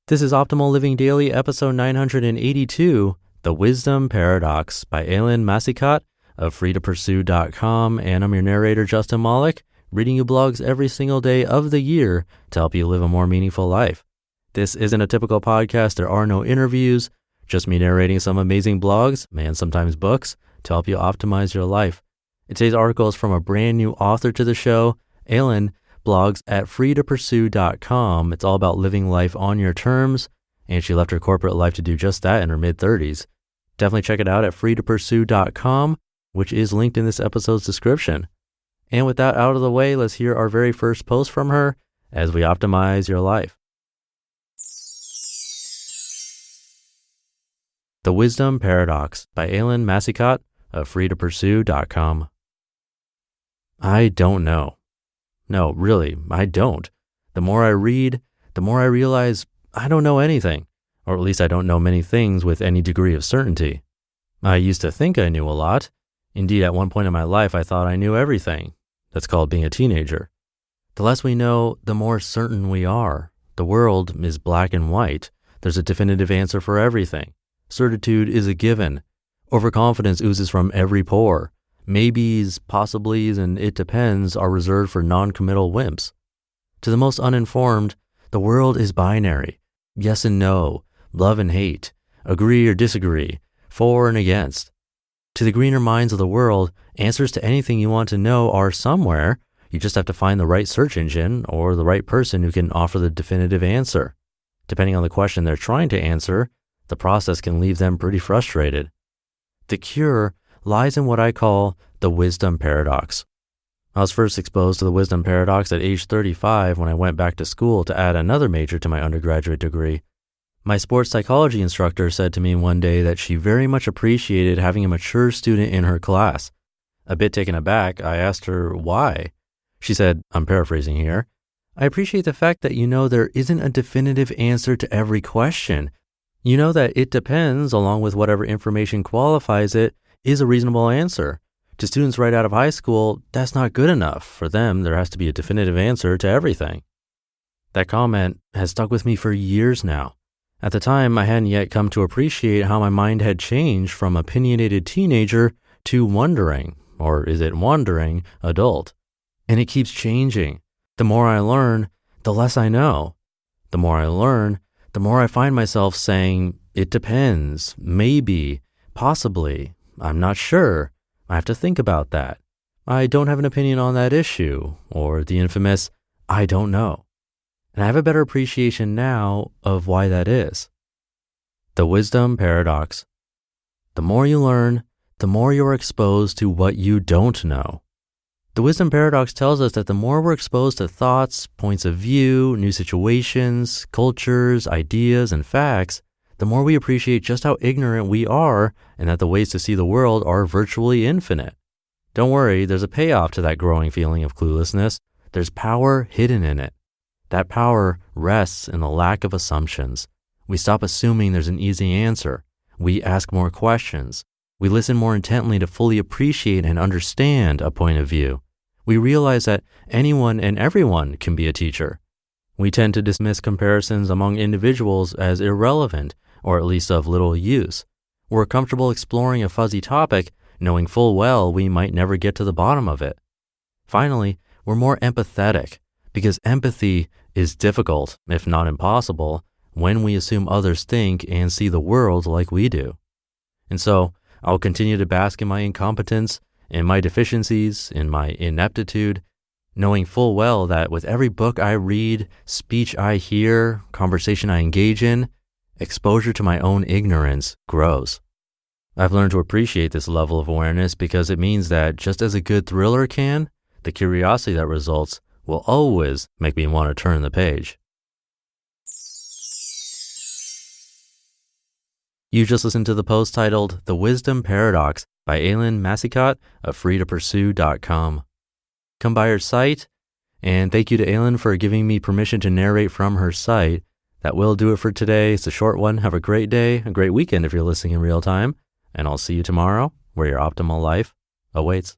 This is Optimal Living Daily, episode 982, The Wisdom Paradox by Helene Massicotte of freetopursue.com, and I'm your narrator, Justin Malik, reading you blogs every single day of the year to help you live a more meaningful life. This isn't a typical podcast. There are no interviews, just me narrating some amazing blogs and sometimes books to help you optimize your life. Today's article is from a brand new author to the show. Helene blogs at freetopursue.com. It's all about living life on your terms, and she left her corporate life to do just that in her mid-30s. Definitely check it out at freetopursue.com, which is linked in this episode's description. And with that out of the way, let's hear our very first post from her as we optimize your life. The Wisdom Paradox by Helene Massicotte of freetopursue.com. I don't know. No, really, I don't. The more I read, the more I realize I don't know anything, or at least I don't know many things with any degree of certainty. I used to think I knew a lot. Indeed, at one point in my life, I thought I knew everything. That's called being a teenager. The less we know, the more certain we are. The world is black and white. There's a definitive answer for everything. Certitude is a given. Overconfidence oozes from every pore. Maybes, possiblies, and it depends are reserved for non-committal wimps. To the most uninformed, the world is binary. Yes and no, love and hate, agree or disagree, for and against. To the greener minds of the world, answers to anything you want to know are somewhere. You just have to find the right search engine or the right person who can offer the definitive answer. Depending on the question they're trying to answer, the process can leave them pretty frustrated. The cure lies in what I call the wisdom paradox. I was first exposed to the wisdom paradox at age 35 when I went back to school to add another major to my undergraduate degree. My sports psychology instructor said to me one day that she very much appreciated having a mature student in her class. A bit taken aback, I asked her why. She said, I'm paraphrasing here, I appreciate the fact that you know there isn't a definitive answer to every question. You know that it depends, along with whatever information qualifies it, is a reasonable answer. To students right out of high school, that's not good enough. For them, there has to be a definitive answer to everything. That comment has stuck with me for years now. At the time, I hadn't yet come to appreciate how my mind had changed from opinionated teenager to wondering, or is it wandering, adult. And it keeps changing. The more I learn, the less I know. The more I learn, the more I find myself saying, it depends, maybe, possibly, I'm not sure, I have to think about that, I don't have an opinion on that issue, or the infamous, I don't know. And I have a better appreciation now of why that is. The wisdom paradox. The more you learn, the more you are exposed to what you don't know. The wisdom paradox tells us that the more we're exposed to thoughts, points of view, new situations, cultures, ideas, and facts, the more we appreciate just how ignorant we are and that the ways to see the world are virtually infinite. Don't worry, there's a payoff to that growing feeling of cluelessness. There's power hidden in it. That power rests in the lack of assumptions. We stop assuming there's an easy answer. We ask more questions. We listen more intently to fully appreciate and understand a point of view. We realize that anyone and everyone can be a teacher. We tend to dismiss comparisons among individuals as irrelevant, or at least of little use. We're comfortable exploring a fuzzy topic, knowing full well we might never get to the bottom of it. Finally, we're more empathetic, because empathy is difficult, if not impossible, when we assume others think and see the world like we do. And so, I'll continue to bask in my incompetence, in my deficiencies, in my ineptitude, knowing full well that with every book I read, speech I hear, conversation I engage in, exposure to my own ignorance grows. I've learned to appreciate this level of awareness because it means that just as a good thriller can, the curiosity that results will always make me want to turn the page. You just listened to the post titled The Wisdom Paradox by Helene Massicotte of freetopursue.com. Come by her site, and thank you to Helene for giving me permission to narrate from her site. That will do it for today. It's a short one. Have a great day, a great weekend if you're listening in real time, and I'll see you tomorrow where your optimal life awaits.